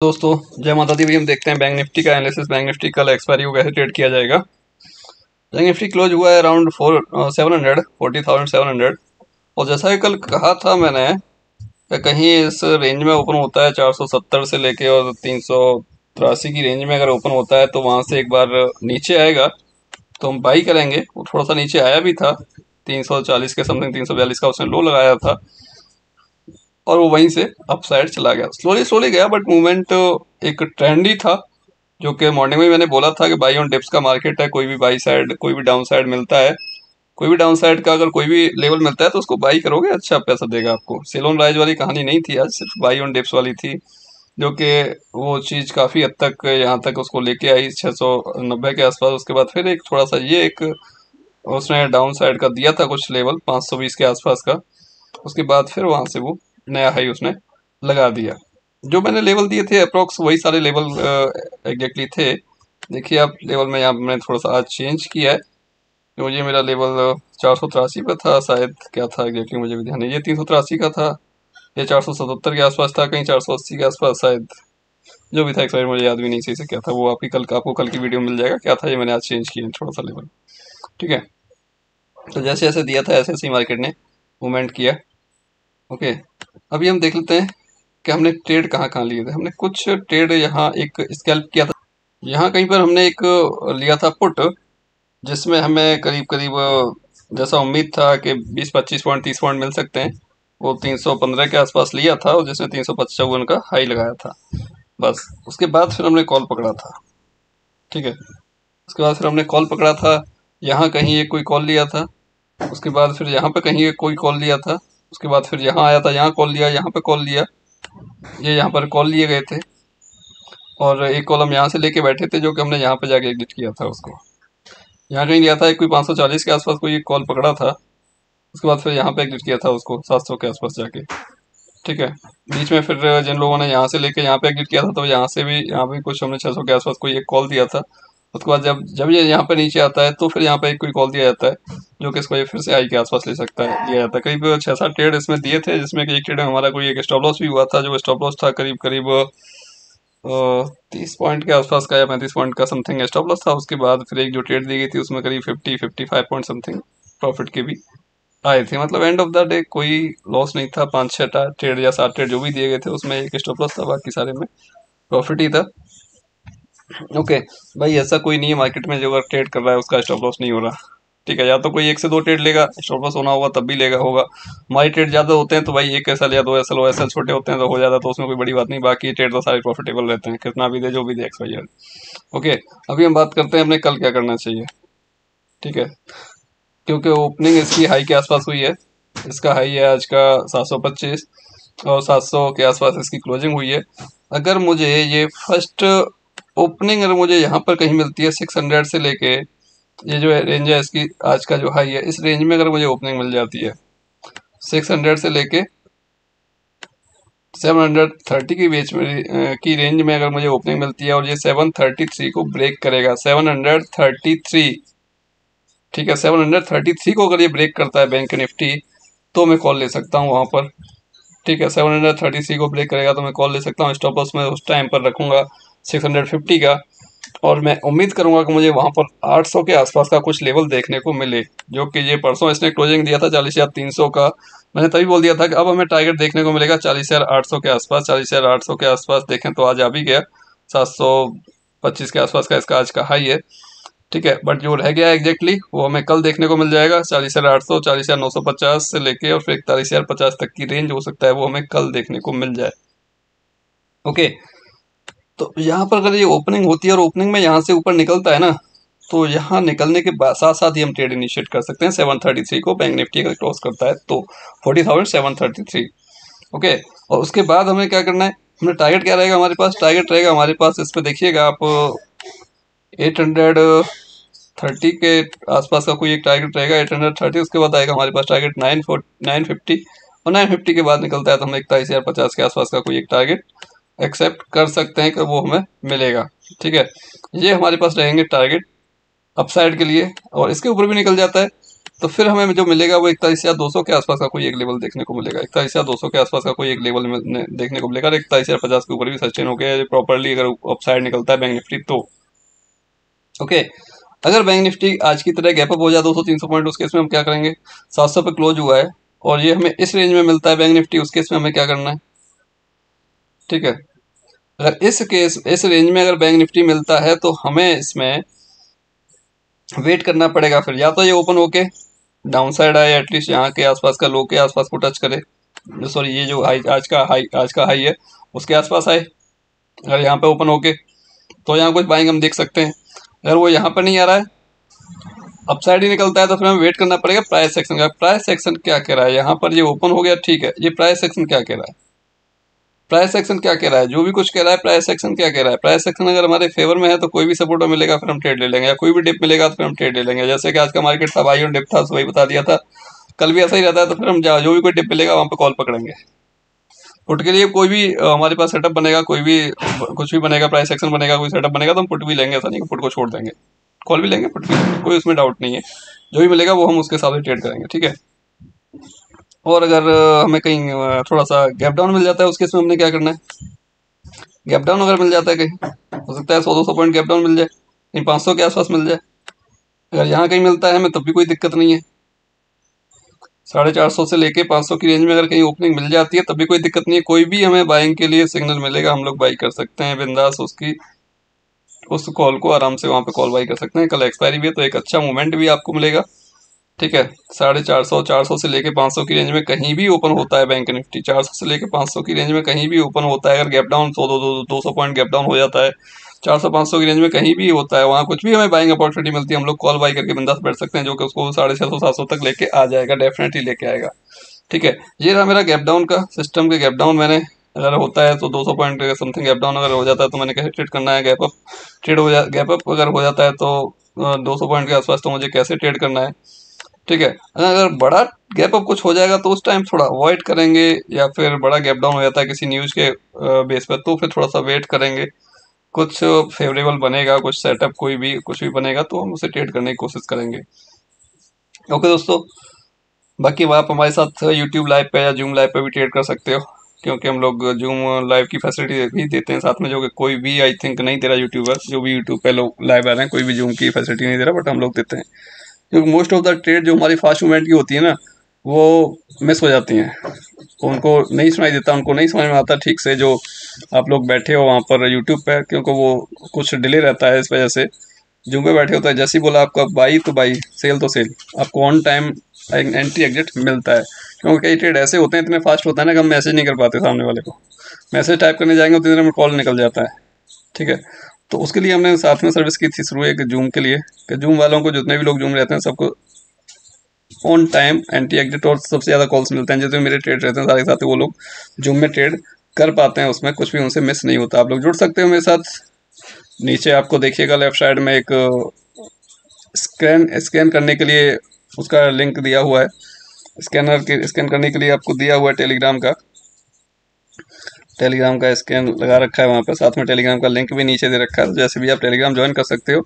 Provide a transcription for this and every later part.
दोस्तों, जय माता दी। भी हम देखते हैं बैंक निफ्टी का एनालिसिस। बैंक निफ्टी कल एक्सपायरी को कैसे ट्रेड किया जाएगा। बैंक निफ्टी क्लोज हुआ है अराउंड 40,700। और जैसा कि कल कहा था मैंने कि कहीं इस रेंज में ओपन होता है 470 से लेके और 383 की रेंज में अगर ओपन होता है तो वहां से एक बार नीचे आएगा तो हम बाई करेंगे। वो थोड़ा सा नीचे आया भी था 340 के समथिंग, 342 का उसने लो लगाया था और वो वहीं से अप साइड चला गया। स्लोली स्लोली गया बट मूवमेंट एक ट्रेंडी था। जो कि मॉर्निंग में मैंने बोला था कि बाई ऑन डिप्स का मार्केट है। कोई भी बाई साइड, कोई भी डाउन साइड मिलता है, कोई भी डाउन साइड का अगर कोई भी लेवल मिलता है तो उसको बाई करोगे, अच्छा पैसा देगा आपको। सेल ऑन राइज वाली कहानी नहीं थी आज, सिर्फ बाई ऑन डिप्स वाली थी। जो कि वो चीज़ काफ़ी हद तक यहाँ तक उसको लेके आई 690 के आसपास। उसके बाद फिर एक थोड़ा सा ये एक उसने डाउन साइड का दिया था कुछ लेवल 520 के आसपास का। उसके बाद फिर वहां से वो नया हाई उसने लगा दिया। जो मैंने लेवल दिए थे अप्रोक्स वही सारे लेवल एग्जैक्टली थे। देखिए आप, लेवल में यहाँ मैंने थोड़ा सा आज चेंज किया है। तो ये मेरा लेवल 483 पे था शायद, क्या था एग्जैक्टली मुझे भी ध्यान नहीं। ये 383 का था, ये 477 के आसपास था, कहीं 480 के आसपास शायद। जो भी था एक्सपायर मुझे याद भी नहीं सही से क्या था वो। आपको कल की वीडियो में मिल जाएगा क्या था। ये मैंने आज चेंज किया है थोड़ा सा लेवल। ठीक है, तो जैसे जैसे दिया था ऐसे ऐसे ही मार्केट ने मूवमेंट किया। ओके, अभी हम देख लेते हैं कि हमने ट्रेड कहाँ कहाँ लिए थे। हमने कुछ ट्रेड यहाँ एक स्कैल्प किया था। यहाँ कहीं पर हमने एक लिया था पुट, जिसमें हमें करीब करीब जैसा उम्मीद था कि 20-25 पॉइंट 30 पॉइंट मिल सकते हैं, वो 315 के आसपास लिया था और जिसने 355 का हाई लगाया था। बस उसके बाद फिर हमने कॉल पकड़ा था। ठीक है, उसके बाद फिर हमने कॉल पकड़ा था। यहाँ कहीं एक कोई कॉल लिया था, उसके बाद फिर यहाँ पे कहीं एक कोई कॉल लिया था, उसके बाद फिर यहाँ आया था, यहाँ कॉल लिया, यहाँ पे कॉल लिया, ये यहाँ पर कॉल लिए गए थे। और एक कॉल हम यहाँ से लेके बैठे थे जो कि हमने यहाँ पे जाके एग्जिट किया था उसको। यहाँ कहीं लिया था एक कोई 540 के आसपास कोई एक कॉल पकड़ा था, उसके बाद फिर यहाँ पे एग्जिट किया था उसको 700 के आसपास जाके। ठीक है, बीच में फिर जिन लोगों ने यहाँ से लेके यहाँ पे एग्जिट किया था तो यहाँ भी कुछ हमने 600 के आसपास कोई एक कॉल दिया था। उसके बाद जब जब ये यहाँ पे नीचे आता है तो फिर यहाँ पे एक कोई कॉल दिया जाता है जो कि इसको ये फिर से आई के आसपास ले सकता है, दिया जाता है। करीब 6-7 ट्रेड इसमें दिए थे, जिसमें कि एक ट्रेड में हमारा कोई एक स्टॉप लॉस भी हुआ था। जो स्टॉप लॉस था करीब करीब 30 पॉइंट के आसपास का या 35 पॉइंट का समथिंग स्टॉप लॉस था। उसके बाद फिर एक जो ट्रेड दी गई थी उसमें करीब 55 पॉइंट समथिंग प्रॉफिट के भी आए थे। मतलब एंड ऑफ द डे कोई लॉस नहीं था। 5-6 ट्रेड या 7 ट्रेड जो भी दिए गए थे उसमें एक स्टॉप लॉस था, बाकी सारे में प्रॉफिट ही था। ओके भाई, ऐसा कोई नहीं है मार्केट में जो अगर ट्रेड कर रहा है उसका स्टॉप लॉस नहीं हो रहा। ठीक है, या तो कोई 1 से 2 ट्रेड लेगा, स्टॉप लॉस होना होगा तब भी लेगा होगा। हमारी ट्रेड ज्यादा होते हैं तो भाई 1 एसएल या 2 एसएल, एसएल छोटे होते हैं तो हो जाता, तो उसमें कोई बड़ी बात नहीं। बाकी ट्रेड तो सारे प्रॉफिटेबल रहते हैं, कितना भी दे जो भी दे एक्स वाई जेड। ओके, अभी हम बात करते हैं हमने कल क्या करना चाहिए। ठीक है, क्योंकि ओपनिंग इसकी हाई के आसपास हुई है। इसका हाई है आज का 725 और 700 के आसपास इसकी क्लोजिंग हुई है। अगर मुझे ये फर्स्ट ओपनिंग अगर मुझे यहाँ पर कहीं मिलती है 600 से लेके, ये जो रेंज है इसकी आज का जो हाई है, इस रेंज में अगर मुझे ओपनिंग मिल जाती है 600 से लेके 730 की बीच में की रेंज में अगर मुझे ओपनिंग मिलती है और ये 733 को ब्रेक करेगा, 733। ठीक है, 733 को अगर ये ब्रेक करता है बैंक निफ्टी तो मैं कॉल ले सकता हूँ वहां पर। ठीक है, 733 को ब्रेक करेगा तो मैं कॉल ले सकता हूँ। स्टॉप लॉस मैं उस टाइम पर रखूंगा 650 का। और मैं उम्मीद करूंगा कि मुझे वहां पर 800 के आसपास का कुछ लेवल देखने को मिले। जो कि ये परसों इसने क्लोजिंग दिया था 40,300 का। मैंने तभी बोल दिया था कि अब हमें टारगेट देखने को मिलेगा 40,800 के आसपास। 40,800 के आसपास देखें तो आज आ भी गया, 725 के आसपास का इसका आज का हाई है। ठीक है, बट जो रह गया एग्जैक्टली वो हमें कल देखने को मिल जाएगा। 40,800, 40,950 से लेके और फिर 41,050 तक की रेंज हो सकता है वो हमें कल देखने को मिल जाए। ओके, तो यहाँ पर अगर ये ओपनिंग होती है और ओपनिंग में यहाँ से ऊपर निकलता है ना, तो यहाँ निकलने के बाद साथ साथ ही हम ट्रेड इनिशिएट कर सकते हैं 733 को। बैंक निफ्टी अगर क्रॉस करता है तो 40,733। ओके, और उसके बाद हमें क्या करना है, हमें टारगेट क्या रहेगा हमारे पास। टारगेट रहेगा हमारे पास, इस पर देखिएगा आप, 830 के आसपास का कोई एक टारगेट रहेगा, 830। उसके बाद आएगा हमारे पास टारगेट 950, और 950 के बाद निकलता है तो हम 41,050 के आसपास का कोई एक टारगेट एक्सेप्ट कर सकते हैं कि वो हमें मिलेगा। ठीक है, ये हमारे पास रहेंगे टारगेट अपसाइड के लिए। और इसके ऊपर भी निकल जाता है तो फिर हमें जो मिलेगा वो 41,200 के आसपास का कोई एक लेवल देखने को मिलेगा, 41,200 के आसपास का कोई एक लेवल देखने को मिलेगा। 41,050 के ऊपर भी सस्टेन हो गया प्रॉपरली अगर अपसाइड निकलता है बैंक निफ्टी तो। ओके, अगर बैंक निफ्टी आज की तरह गैप अप हो जाए 200-300 पॉइंट, उस केस में हम क्या करेंगे, 700 पे क्लोज हुआ है और ये हमें इस रेंज में मिलता है बैंक निफ्टी, उस केस में हमें क्या करना है, ठीक है। अगर इस रेंज में अगर बैंक निफ्टी मिलता है तो हमें इसमें वेट करना पड़ेगा, फिर या तो ये ओपन होके डाउन साइड आए, एटलीस्ट यहाँ के आसपास का लो के आसपास को टच करे, सॉरी ये जो हाई आज का हाई है उसके आसपास आए। अगर यहाँ पे ओपन होके तो यहाँ कुछ बाइंग हम देख सकते हैं। अगर वो यहाँ पर नहीं आ रहा है, अपसाइड ही निकलता है, तो फिर हमें वेट करना पड़ेगा प्राइस सेक्शन का। प्राइस सेक्शन क्या कह रहा है, यहाँ पर ये ओपन हो गया, ठीक है, ये प्राइस सेक्शन क्या कह रहा है, प्राइस सेक्शन क्या कह रहा है, जो भी कुछ कह रहा है प्राइस सेक्शन क्या कह रहा है। प्राइस सेक्शन अगर हमारे फेवर में है तो कोई भी सपोर्ट मिलेगा फिर हम ट्रेड ले लेंगे, या कोई भी डिप मिलेगा तो फिर हम ट्रेड ले लेंगे। जैसे कि आज का मार्केट था बाई और डिप था, वही बता दिया था, कल भी ऐसा ही रहता है, तो फिर हम जो भी कोई डिप मिलेगा वहाँ पे कॉल पकड़ेंगे। पुट के लिए कोई भी हमारे पास सेटअप बनेगा, कोई भी कुछ भी बनेगा, प्राइस सेक्शन बनेगा, कोई सेटअप बनेगा तो हम पुट भी लेंगे, ऐसा नहीं कि पुट को छोड़ देंगे, कॉल भी लेंगे पुट भी लेंगे, कोई उसमें डाउट नहीं है। जो भी मिलेगा वो हम उसके हिसाब से ट्रेड करेंगे, ठीक है। और अगर हमें कहीं थोड़ा सा गैप डाउन मिल जाता है, उसके इसमें हमने क्या करना है, गैप डाउन अगर मिल जाता है कहीं, हो सकता है 100-200 पॉइंट गैप डाउन मिल जाए, कहीं 500 के आसपास मिल जाए, अगर यहाँ कहीं मिलता है हमें तब भी कोई दिक्कत नहीं है। 450 से लेके 500 की रेंज में अगर कहीं ओपनिंग मिल जाती है तब भी कोई दिक्कत नहीं है, कोई भी हमें बाइंग के लिए सिग्नल मिलेगा हम लोग बाई कर सकते हैं बिंदास, उसकी उस कॉल को आराम से वहाँ पे कॉल बाई कर सकते हैं। कल एक्सपायरी भी है तो एक अच्छा मूवमेंट भी आपको मिलेगा, ठीक है। 450 से लेके 500 की रेंज में कहीं भी ओपन होता है बैंक निफ्टी, 400 से लेके 500 की रेंज में कहीं भी ओपन होता है, अगर gap down 200 point gap down हो जाता है, 400-500 की रेंज में कहीं भी होता है, वहाँ कुछ भी हमें बाइंग अपॉर्चुनिटी मिलती है, हम लोग कॉल बाई करके बिंदास बैठ सकते हैं, जो कि उसको 650-700 तक लेके आ जाएगा, डेफिनेटली लेके आएगा, ठीक है। ये रहा मेरा गैप डाउन का सिस्टम के गैप डाउन मैंने अगर होता है तो 200 पॉइंट समथिंग गैप डाउन अगर हो जाता है तो मैंने कैसे ट्रेड करना है, गैप अप ट्रेड हो जा गैप अप अगर हो जाता है तो 200 पॉइंट के आसपास तो मुझे कैसे ट्रेड करना है, ठीक है। अगर बड़ा गैप अप कुछ हो जाएगा तो उस टाइम थोड़ा अवॉइड करेंगे, या फिर बड़ा गैप डाउन हो जाता है किसी न्यूज़ के बेस पर तो फिर थोड़ा सा वेट करेंगे, कुछ फेवरेबल बनेगा, कुछ सेटअप कोई भी कुछ भी बनेगा तो हम उसे ट्रेड करने की कोशिश करेंगे। ओके दोस्तों, बाकी अब आप हमारे साथ यूट्यूब लाइव पे या जूम लाइव पे भी ट्रेड कर सकते हो, क्योंकि हम लोग जूम लाइव की फैसिलिटी भी देते हैं साथ में, जो कि कोई भी आई थिंक नहीं दे रहा यूट्यूबर, जो भी यूट्यूब पे लोग लाइव आ रहे हैं कोई भी जूम की फैसिलिटी नहीं दे रहा, बट हम लोग देते हैं, क्योंकि मोस्ट ऑफ द ट्रेड जो हमारी फास्ट मूवमेंट की होती है ना वो मिस हो जाती हैं, उनको नहीं सुनाई देता, उनको नहीं समझ में आता ठीक से, जो आप लोग बैठे हो वहाँ पर यूट्यूब पे, क्योंकि वो कुछ डिले रहता है, इस वजह से जूम पे बैठे होता है, जैसे ही बोला आपका बाई तो बाई, सेल तो सेल, आपको ऑन टाइम एंट्री एग्जिट मिलता है। क्योंकि कई ट्रेड ऐसे होते हैं, इतने फास्ट होता है ना कि हम मैसेज नहीं कर पाते सामने वाले को, मैसेज टाइप करने जाएंगे उतनी देर में कॉल निकल जाता है, ठीक है। तो उसके लिए हमने साथ में सर्विस की थी शुरू एक जूम के लिए, कि जूम वालों को जितने भी लोग जूम रहते हैं सबको ऑन टाइम एंट्री एग्जिट और सबसे ज़्यादा कॉल्स मिलते हैं, जितने मेरे ट्रेड रहते हैं सारे साथ वो लोग जूम में ट्रेड कर पाते हैं, उसमें कुछ भी उनसे मिस नहीं होता। आप लोग जुड़ सकते हो मेरे साथ, नीचे आपको देखिएगा लेफ्ट साइड में एक स्कैन करने के लिए उसका लिंक दिया हुआ है, स्कैन करने के लिए आपको दिया हुआ है टेलीग्राम का स्कैन लगा रखा है वहाँ पर, साथ में टेलीग्राम का लिंक भी नीचे दे रखा है, जैसे भी आप टेलीग्राम ज्वाइन कर सकते हो।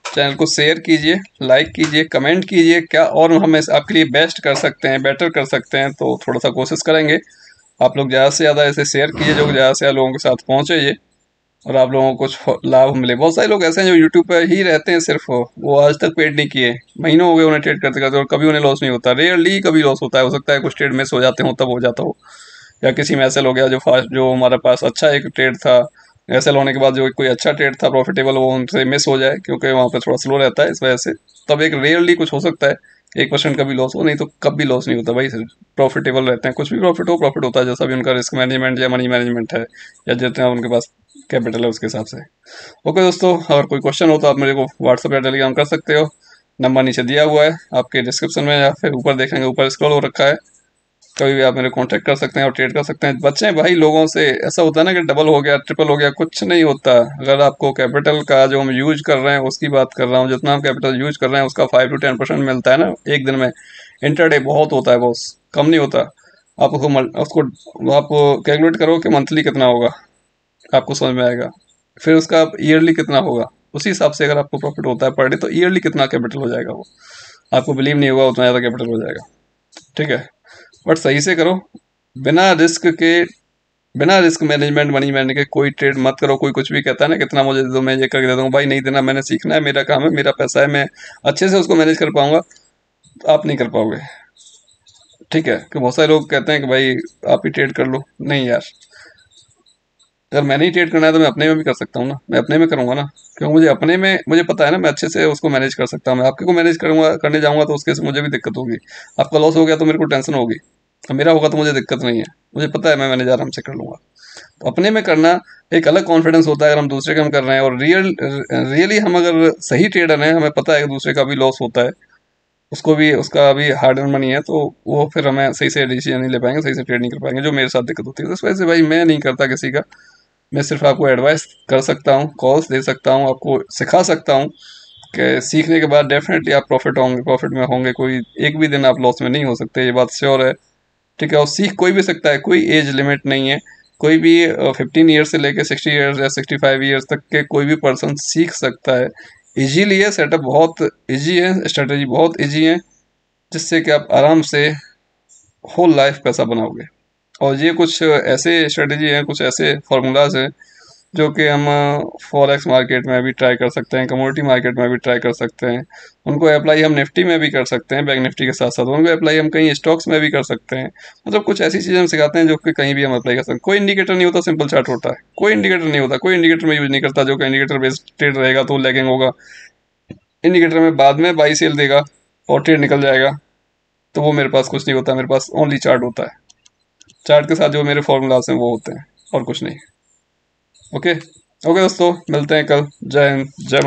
चैनल को शेयर कीजिए, लाइक कीजिए, कमेंट कीजिए, क्या और हम आपके लिए बेस्ट कर सकते हैं, बेटर कर सकते हैं, तो थोड़ा सा कोशिश करेंगे। आप लोग ज़्यादा से ज़्यादा ऐसे शेयर कीजिए जो ज़्यादा से ज़्यादा लोगों के साथ पहुँचे ये, और आप लोगों को कुछ लाभ मिले। बहुत सारे लोग ऐसे हैं जो यूट्यूब पर ही रहते हैं सिर्फ, वो आज तक पेड नहीं किए, महीनों हो गए उन्हें ट्रेड करते करते और कभी उन्हें लॉस नहीं होता, रेयरली कभी लॉस होता है, हो सकता है कुछ ट्रेड मिस हो जाते हो तब हो जाता हो, या किसी में ऐसा हो गया जो हमारे पास अच्छा एक ट्रेड था, ऐसा होने के बाद जो कोई अच्छा ट्रेड था प्रॉफिटेबल वो उनसे मिस हो जाए, क्योंकि वहाँ पे थोड़ा स्लो रहता है, इस वजह से तब एक रेयरली कुछ हो सकता है 1% का भी लॉस हो, नहीं तो कभी लॉस नहीं होता भाई, प्रॉफिटेबल रहते हैं, कुछ भी प्रॉफिट होता है, जैसा भी उनका रिस्क मैनेजमेंट या मनी मैनेजमेंट है, या जितना उनके पास कैपिटल है उसके हिसाब से। ओके दोस्तों, अगर कोई क्वेश्चन हो तो आप मेरे को व्हाट्सअप या टेलीग्राम कर सकते हो, नंबर नीचे दिया हुआ है आपके डिस्क्रिप्शन में, या फिर ऊपर देखेंगे ऊपर स्क्रॉल हो रखा है, कभी भी आप मेरे कांटेक्ट कर सकते हैं और ट्रेड कर सकते हैं। बच्चे भाई लोगों से, ऐसा होता है ना कि डबल हो गया ट्रिपल हो गया, कुछ नहीं होता। अगर आपको कैपिटल का जो हम यूज कर रहे हैं उसकी बात कर रहा हूँ, जितना हम कैपिटल यूज कर रहे हैं उसका 5 to 10% मिलता है ना एक दिन में, इंटरडे बहुत होता है बॉस, कम नहीं होता। आप उसको आप कैलकुलेट करो कि मंथली कितना होगा, आपको समझ में आएगा, फिर उसका आप ईयरली कितना होगा, उसी हिसाब से अगर आपको प्रॉफिट होता है पर डे तो ईयरली कितना कैपिटल हो जाएगा वो। आपको बिलीव नहीं होगा उतना ज़्यादा कैपिटल हो जाएगा, ठीक है। बट सही से करो, बिना रिस्क के, बिना रिस्क मैनेजमेंट मनी मैनेजमेंट के कोई ट्रेड मत करो। कोई कुछ भी कहता है ना कितना मुझे दे दो मैं ये करके दे दूँगा, भाई नहीं देना, मैंने सीखना है, मेरा काम है, मेरा पैसा है, मैं अच्छे से उसको मैनेज कर पाऊंगा, तो आप नहीं कर पाओगे, ठीक है। कि बहुत सारे लोग कहते हैं कि भाई आप ही ट्रेड कर लो, नहीं यार, अगर मैंने ही ट्रेड करना है तो मैं अपने में भी कर सकता हूँ ना, मैं अपने में करूंगा ना, क्योंकि मुझे अपने में मुझे पता है ना, मैं अच्छे से उसको मैनेज कर सकता हूँ। मैं आपके को मैनेज करूंगा, करने जाऊंगा तो उसके से मुझे भी दिक्कत होगी। आपका लॉस हो गया तो मेरे को टेंशन होगी, अब मेरा होगा तो मुझे दिक्कत नहीं है, मुझे पता है मैं मैनेज आराम से कर लूंगा। तो अपने में करना एक अलग कॉन्फिडेंस होता है, अगर हम दूसरे का हम कर रहे हैं और रियली हम अगर सही ट्रेडर हैं, हमें पता है कि दूसरे का भी लॉस होता है, उसको भी उसका भी हार्ड अर्न मनी है, तो वो फिर हमें सही से डिसीजन नहीं ले पाएंगे, सही से ट्रेड नहीं कर पाएंगे, जो मेरे साथ दिक्कत होती है। तो इस वजह से भाई मैं नहीं करता किसी का, मैं सिर्फ आपको एडवाइस कर सकता हूँ, कॉल्स दे सकता हूँ, आपको सिखा सकता हूँ कि सीखने के बाद डेफिनेटली आप प्रॉफिट में होंगे, कोई एक भी दिन आप लॉस में नहीं हो सकते, ये बात श्योर है, ठीक है। और सीख कोई भी सकता है, कोई एज लिमिट नहीं है, कोई भी 15 ईयर्स से लेकर 60 ईयर्स या 65 ईयर्स तक के कोई भी पर्सन सीख सकता है। इजीली है, सेटअप बहुत इजी है, स्ट्रेटेजी बहुत इजी है, जिससे कि आप आराम से होल लाइफ पैसा बनाओगे। और ये कुछ ऐसे स्ट्रेटेजी हैं, कुछ ऐसे फार्मूलाज हैं जो कि हम फॉरेक्स मार्केट में भी ट्राई कर सकते हैं, कमोडिटी मार्केट में भी ट्राई कर सकते हैं, उनको अप्लाई हम निफ्टी में भी कर सकते हैं, बैंक निफ्टी के साथ साथ उनको अप्लाई हम कहीं स्टॉक्स में भी कर सकते हैं। मतलब कुछ ऐसी चीज़ें हम सिखाते हैं जो कि कहीं भी हम अप्लाई कर सकते हैं। कोई इंडिकेटर नहीं होता, सिंपल चार्ट होता है, कोई इंडिकेटर नहीं होता, कोई इंडिकेटर में यूज नहीं करता, जो कि इंडिकेटर बेस्ड ट्रेड रहेगा तो लैगिंग होगा, इंडिकेटर में बाद में बाई सेल देगा और ट्रेड निकल जाएगा, तो वो मेरे पास कुछ नहीं होता, मेरे पास ओनली चार्ट होता है, चार्ट के साथ जो मेरे फॉर्मूलाज हैं वो होते हैं और कुछ नहीं। ओके, ओके दोस्तों, मिलते हैं कल। जय हिंद, जय